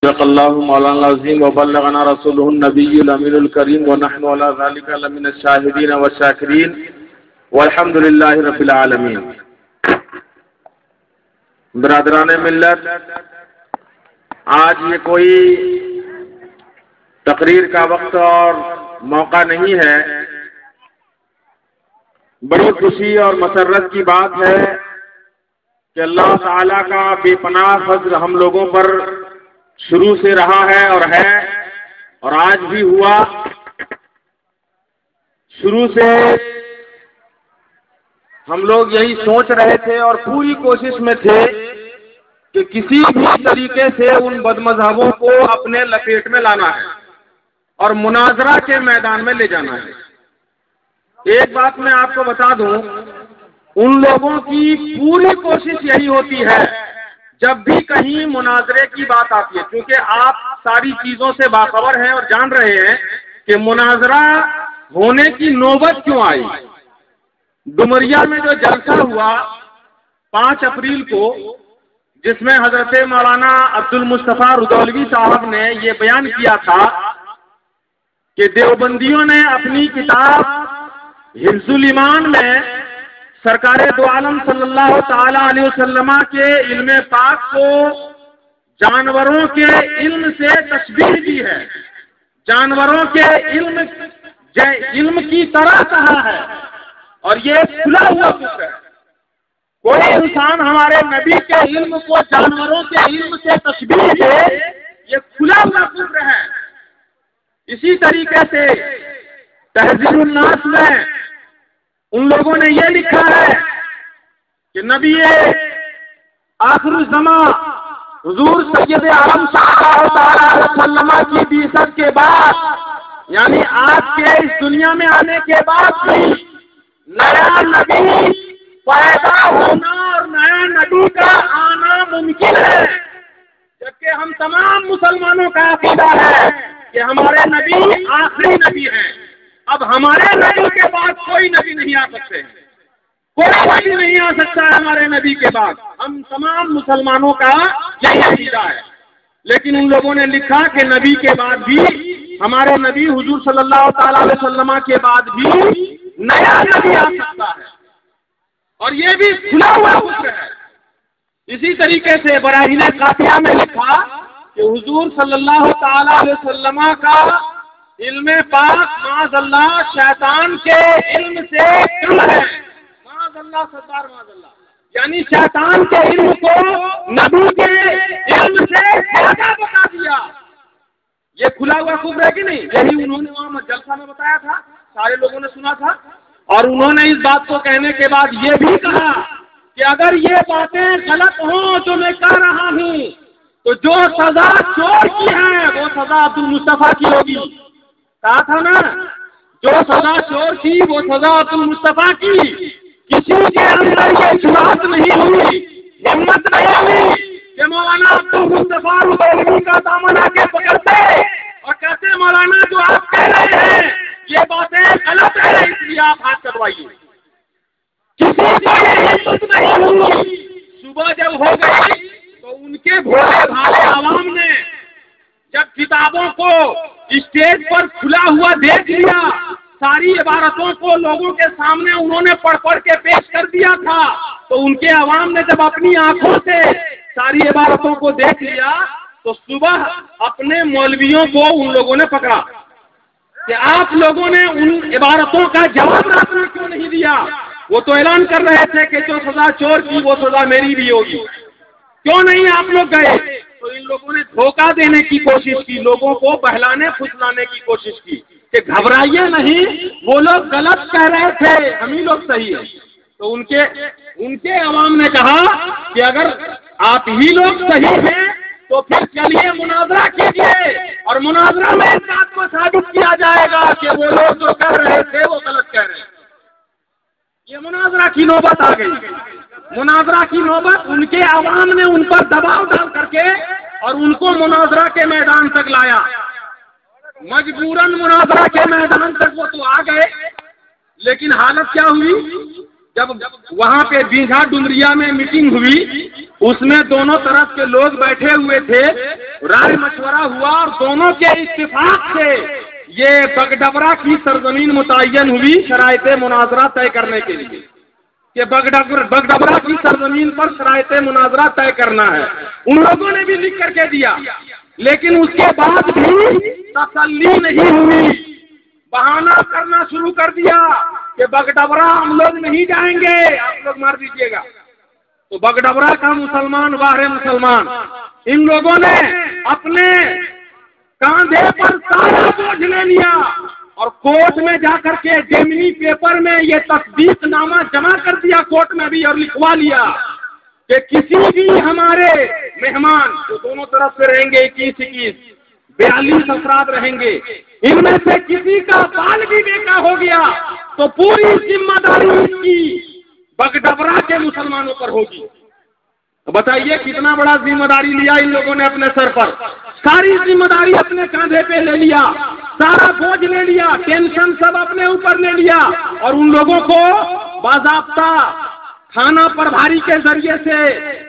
صدق اللہ مولانا العظیم وبلغنا رسولہ النبی الامین الکریم ونحن علی ذلک لمن الشاہدین والشاکرین والحمد للہ رب العالمین۔ برادران ملت، آج یہ کوئی تقریر کا وقت اور موقع نہیں ہے۔ بڑی خوشی اور مسرت کی بات ہے کہ اللہ تعالیٰ کا بے پناہ فضل ہم لوگوں پر شروع سے رہا ہے اور آج بھی ہوا۔ شروع سے ہم لوگ یہی سوچ رہے تھے اور پوری کوشش میں تھے کہ کسی بھی طریقے سے ان بد مذہبوں کو اپنے لپیٹ میں لانا ہے اور مناظرہ کے میدان میں لے جانا ہے۔ ایک بات میں آپ کو بتا دوں، ان لوگوں کی پوری کوشش یہی ہوتی ہے جب بھی کہیں مناظرے کی بات آتی ہے، کیونکہ آپ ساری چیزوں سے باخبر ہیں اور جان رہے ہیں کہ مناظرہ ہونے کی نوبت کیوں آئی۔ ڈمریا میں جو جلسہ ہوا 5 اپریل کو، جس میں حضرت مولانا عبد المصطفیٰ رودولوی صاحب نے یہ بیان کیا تھا کہ دیوبندیوں نے اپنی کتاب حفظ الایمان میں سرکار دو عالم صلی اللہ تعالی علیہ وسلم کے علم پاک کو جانوروں کے علم سے تشبیہ کی ہے، جانوروں کے علم کی طرح کہا ہے، اور یہ کھلا ہوا کفر ہے۔ کوئی انسان ہمارے نبی کے علم کو جانوروں کے علم سے تشبیہ دے، یہ کھلا ہوا کفر ہے۔ اسی طریقے سے تہذیب الناس میں ان لوگوں نے یہ لکھا ہے کہ نبی آخر الزمان حضور سید عالم صلی اللہ علیہ وسلم کی بعثت کے بعد، یعنی آج کے اس دنیا میں آنے کے بعد بھی نیا نبی پیدا ہونا اور نیا نبی کا آنا ممکن ہے، جبکہ ہم تمام مسلمانوں کا عقیدہ ہے کہ ہمارے نبی آخری نبی ہیں۔ اب ہمارے نبی کے بعد کوئی نبی نہیں آ سکتے، کوئی نبی نہیں آ سکتا ہے ہمارے نبی کے بعد۔ ہم تمام مسلمانوں کا یہی عقیدہ ہے، لیکن ان لوگوں نے لکھا کہ نبی کے بعد بھی، ہمارے نبی حضور صلی اللہ تعالی علیہ وسلم کے بعد بھی نیا نبی آ سکتا ہے، اور یہ بھی کھلا ہوا کفر ہے۔ اسی طریقے سے براہین قاطعہ میں لکھا کہ حضور صلی اللہ تعالی علیہ وسلم کا علم پاک معاذ اللہ شیطان کے علم سے کم ہے، معاذ اللہ سردار معاذ اللہ، یعنی شیطان کے علم کو نبی کے علم سے زیادہ بتا دیا۔ یہ کھلا ہوا کفر ہے کہ نہیں؟ یہی انہوں نے وہاں جلسہ میں بتایا تھا، سارے لوگوں نے سنا تھا، اور انہوں نے اس بات کو کہنے کے بعد یہ بھی کہا کہ اگر یہ باتیں غلط ہوں جو میں کہہ رہا ہوں تو جو سزا چور کی ہے وہ سزا عبد المصطفیٰ کی ہوگی۔ کہا تھا نا، جو سزا چور کی وہ سزا عبد المصطفیٰ کی۔ کسی کے اندر یہ جرأت نہیں ہوئی، ہمت نہیں ہوئی کہ مولانا عبد المصطفیٰ رودولوی کا دامن آ کے پکڑتے اور کہتے مولانا جو آپ کہہ رہے ہیں یہ باتیں غلط ہے، اس لیے آپ ہاتھ کٹوائیے۔ کسی کو یہ ہمت نہیں ہوئی۔ صبح جب ہو گئی تو ان کے بھولے بھالے عوام نے جب کتابوں کو اسٹیج پر کھلا ہوا دیکھ لیا، ساری عبارتوں کو لوگوں کے سامنے انہوں نے پڑھ کے پیش کر دیا تھا، تو ان کے عوام نے جب اپنی آنکھوں سے ساری عبارتوں کو دیکھ لیا تو صبح اپنے مولویوں کو ان لوگوں نے پکڑا کہ آپ لوگوں نے ان عبارتوں کا جواب رات میں کیوں نہیں دیا؟ وہ تو اعلان کر رہے تھے کہ جو سزا چور کی وہ سزا میری بھی ہوگی، کیوں نہیں آپ لوگ گئے؟ تو ان لوگوں نے دھوکہ دینے کی کوشش کی، لوگوں کو بہلانے پھسلانے کی کوشش کی کہ گھبرائیے نہیں، وہ لوگ غلط کہہ رہے تھے، ہم ہی لوگ صحیح ہیں۔ تو ان کے عوام نے کہا کہ اگر آپ ہی لوگ صحیح ہیں تو پھر چلیے مناظرہ کیجیے، اور مناظرہ میں اس بات کو ثابت کیا جائے گا کہ وہ لوگ جو کہہ رہے تھے وہ غلط کہہ رہے ہیں۔ یہ مناظرہ کی نوبت آ گئی۔ مناظرہ کی نوبت، ان کے عوام نے ان پر دباؤ ڈال کر کے اور ان کو مناظرہ کے میدان تک لایا۔ مجبوراً مناظرہ کے میدان تک وہ تو آ گئے، لیکن حالت کیا ہوئی؟ جب وہاں پہ بیگھا ڈمریا میں میٹنگ ہوئی، اس میں دونوں طرف کے لوگ بیٹھے ہوئے تھے، رائے مشورہ ہوا اور دونوں کے اتفاق سے یہ بگڈبرا کی سرزمین متعین ہوئی شرائط مناظرہ طے کرنے کے لیے کہ بگڈبرا کی سرزمین پر شرائط مناظرہ طے کرنا ہے۔ ان لوگوں نے بھی لکھ کر کے دیا، لیکن اس کے بعد بھی تسلی نہیں ہوئی، بہانہ کرنا شروع کر دیا کہ بگڈبرا ہم لوگ نہیں جائیں گے، آپ لوگ مار دیجیے گا۔ تو بگڈبرا کا مسلمان باہر مسلمان، ان لوگوں نے اپنے کاندھے پر سارا بوجھ لے لیا اور کورٹ میں جا کر کے جیمنی پیپر میں یہ تصدیق نامہ جمع کر دیا کورٹ میں بھی، اور لکھوا لیا کہ کسی بھی ہمارے مہمان جو دونوں طرف سے رہیں گے 21 42 افراد رہیں گے، ان میں سے کسی کا بال بھی بیکا ہو گیا تو پوری ذمہ داری اس کی بگڈبرا کے مسلمانوں پر ہوگی۔ بتائیے کتنا بڑا ذمہ داری لیا ان لوگوں نے اپنے سر پر، ساری ذمہ داری اپنے کاندھے پہ لے لیا، سارا بوجھ لے لیا، ٹینشن سب اپنے اوپر لے لیا، اور ان لوگوں کو باضابطہ تھانہ پربھاری کے ذریعے سے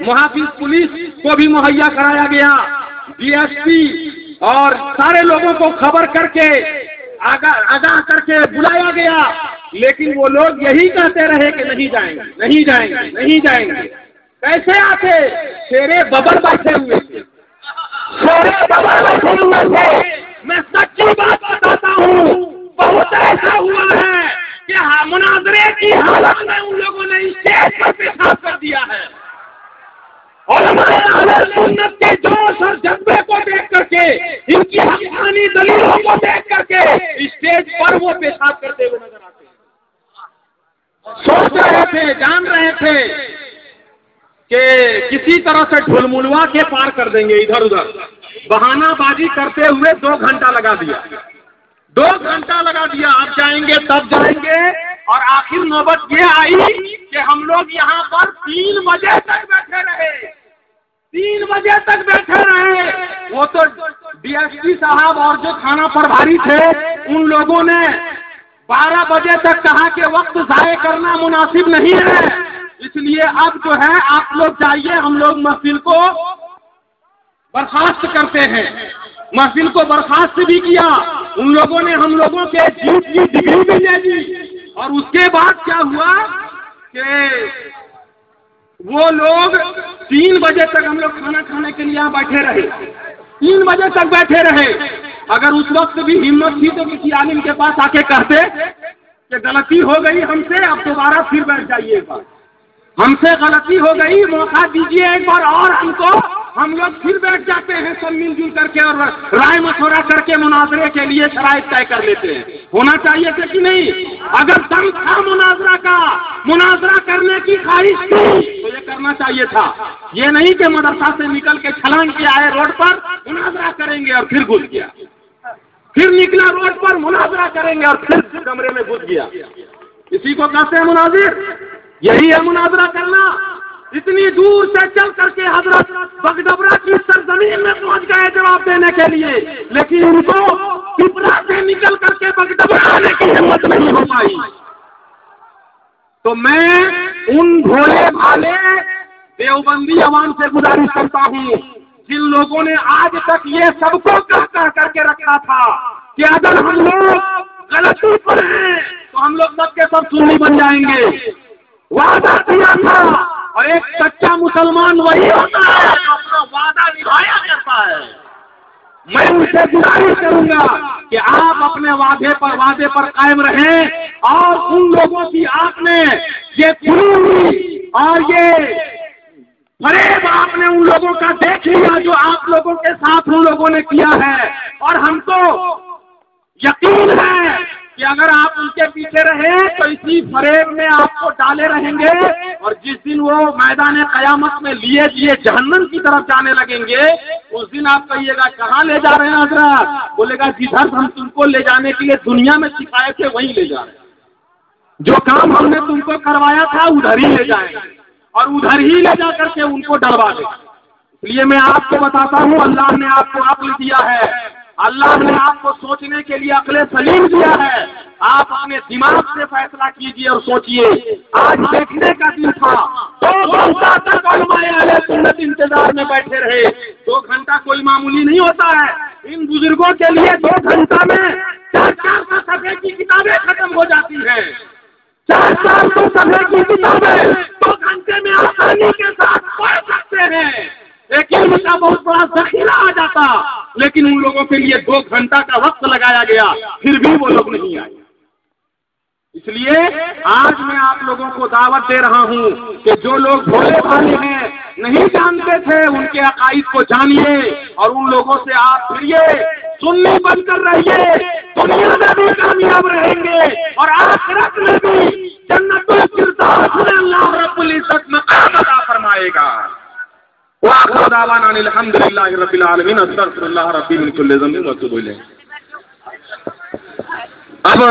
محافظ پولیس کو بھی مہیا کرایا گیا، ڈی ایس پی اور سارے لوگوں کو خبر کر کے آگاہ کر کے بلایا گیا، لیکن وہ لوگ یہی کہتے رہے کہ نہیں جائیں گے، نہیں جائیں گے، نہیں جائیں گے۔ کیسے آتے؟ شیرے ببر بیٹھے ہوئے تھے، شیرے ببر بیٹھے ہوئے تھے۔ میں سچی بات بتاتا ہوں، بہت ایسا ہوا ہے کہ مناظرے کی حالت میں ان لوگوں نے اسٹیج پر پیشاب کر دیا ہے، اور ہمارے اہل سنت کے جوش اور جذبے کو دیکھ کر کے، ان کی حقانی دلیلوں کو دیکھ کر کے اسٹیج پر وہ پیشاب کرتے ہوئے نظر آتے ہیں۔ سوچ رہے تھے، جان رہے تھے کہ کسی طرح سے ڈھلملوا کے پار کر دیں گے، ادھر ادھر بہانہ بازی کرتے ہوئے 2 گھنٹہ لگا دیا، 2 گھنٹہ لگا دیا، اب جائیں گے تب جائیں گے، اور آخر نوبت یہ آئی کہ ہم لوگ یہاں پر 3 بجے تک بیٹھے رہے، 3 بجے تک بیٹھے رہے۔ وہ تو ڈی ایس پی صاحب اور جو تھانہ پربھاری تھے ان لوگوں نے 12 بجے تک کہا کہ وقت ضائع کرنا مناسب نہیں ہے، اس لیے اب جو ہے آپ لوگ جائیے، ہم لوگ محفل کو برخاست کرتے ہیں۔ محفل کو برخاست بھی کیا، ان لوگوں نے ہم لوگوں کے جیت کی ڈگری بھی لے دی، اور اس کے بعد کیا ہوا کہ وہ لوگ 3 بجے تک ہم لوگ کھانا کھانے کے لیے بیٹھے رہے، 3 بجے تک بیٹھے رہے۔ اگر اس وقت بھی ہمت تھی تو کسی عالم کے پاس آ کے کہتے کہ غلطی ہو گئی ہم سے، اب دوبارہ پھر بیٹھ جائیے، ایک بار ہم سے غلطی ہو گئی، موقع دیجیے ایک بار اور ہم کو، ہم لوگ پھر بیٹھ جاتے ہیں سب مل جل کر کے اور رائے مشورہ کر کے مناظرے کے لیے شرائط طے کر لیتے ہیں۔ ہونا چاہیے تھا کہ نہیں؟ اگر دم تھا مناظرہ کا، مناظرہ کرنے کی خواہش تھی تو یہ کرنا چاہیے تھا، یہ نہیں کہ مدرسہ سے نکل کے چھلانگ کے آئے روڈ پر مناظرہ کریں گے اور پھر گھس گیا، پھر نکلا روڈ پر مناظرہ کریں گے اور پھر کمرے میں گھس گیا۔ اسی کو کہتے ہیں مناظر، یہی ہے مناظرہ کرنا۔ اتنی دور سے چل کر کے حضرت بگڈبرا کی سرزمین میں پہنچ گئے جواب دینے کے لیے، لیکن ان کو پپرا سے نکل کر کے بگڈبرا آنے کی ہمت نہیں ہو پائی۔ تو میں ان بھولے بھالے دیوبندی عوام سے گزارش کرتا ہوں جن لوگوں نے آج تک یہ سب کو کہہ کر کے رکھا تھا کہ اگر ہم لوگ غلطی پر ہیں تو ہم لوگ سب کے سب سنی بن جائیں گے، وعدہ کیا تھا، اور ایک سچا مسلمان وہی ہوتا ہے جو اپنا وعدہ نبھایا کرتا ہے۔ میں ان سے گزارش کروں گا کہ آپ اپنے وعدے پر قائم رہیں، اور ان لوگوں کی آپ نے یہ پوری اور یہ فریب آپ نے ان لوگوں کا دیکھ لیا جو آپ لوگوں کے ساتھ ان لوگوں نے کیا ہے، اور ہم کو یقین ہے کہ اگر آپ ان کے پیچھے رہے تو اسی فریب میں آپ کو ڈالے رہیں گے، اور جس دن وہ میدان قیامت میں لیے جہنم کی طرف جانے لگیں گے، اس دن آپ کہیے گا کہاں لے جا رہے ہیں حضرت؟ بولے گا جدھر ہم تم کو لے جانے کے لیے دنیا میں سکھائے تھے وہیں لے جا رہے ہیں، جو کام ہم نے تم کو کروایا تھا ادھر ہی لے جائیں گے، اور ادھر ہی لے جا کر کے ان کو ڈروا دیں۔ اس لیے میں آپ کو بتاتا ہوں، اللہ نے آپ کو عقل دیا ہے، اللہ نے آپ کو سوچنے کے لیے عقل سلیم دیا ہے، آپ اپنے دماغ سے فیصلہ کیجیے اور سوچیے. آج دیکھنے کا دن تھا, 2 گھنٹہ تک علماء اہل سنت انتظار میں بیٹھے رہے. 2 گھنٹہ کوئی معمولی نہیں ہوتا ہے. ان بزرگوں کے لیے 2 گھنٹہ میں 400 صفحے کی کتابیں ختم ہو جاتی ہیں. 400 صفحے کی کتابیں 2 گھنٹے میں آسانی کے ساتھ پڑھ سکتے ہیں. ایک علم کا بہت بڑا ذخیرہ آ جاتا, لیکن ان لوگوں کے لیے 2 گھنٹہ کا وقت لگایا گیا, پھر بھی وہ لوگ نہیں آئے. اس لیے آج میں آپ لوگوں کو دعوت دے رہا ہوں کہ جو لوگ بھولے بھالے ہیں, نہیں جانتے تھے, ان کے عقائد کو جانیے اور ان لوگوں سے آپ پھریے, سننے بن کر رہیے. دنیا میں بھی کامیاب رہیں گے اور آخرت میں بھی جنت الفردوس میں اللہ رب العزت مقام عطا فرمائے گا. وآخر دعوانا الحمد للہ رب العالمین. استغفر اللہ ربی من کل ذنب واتوب الیہ. اب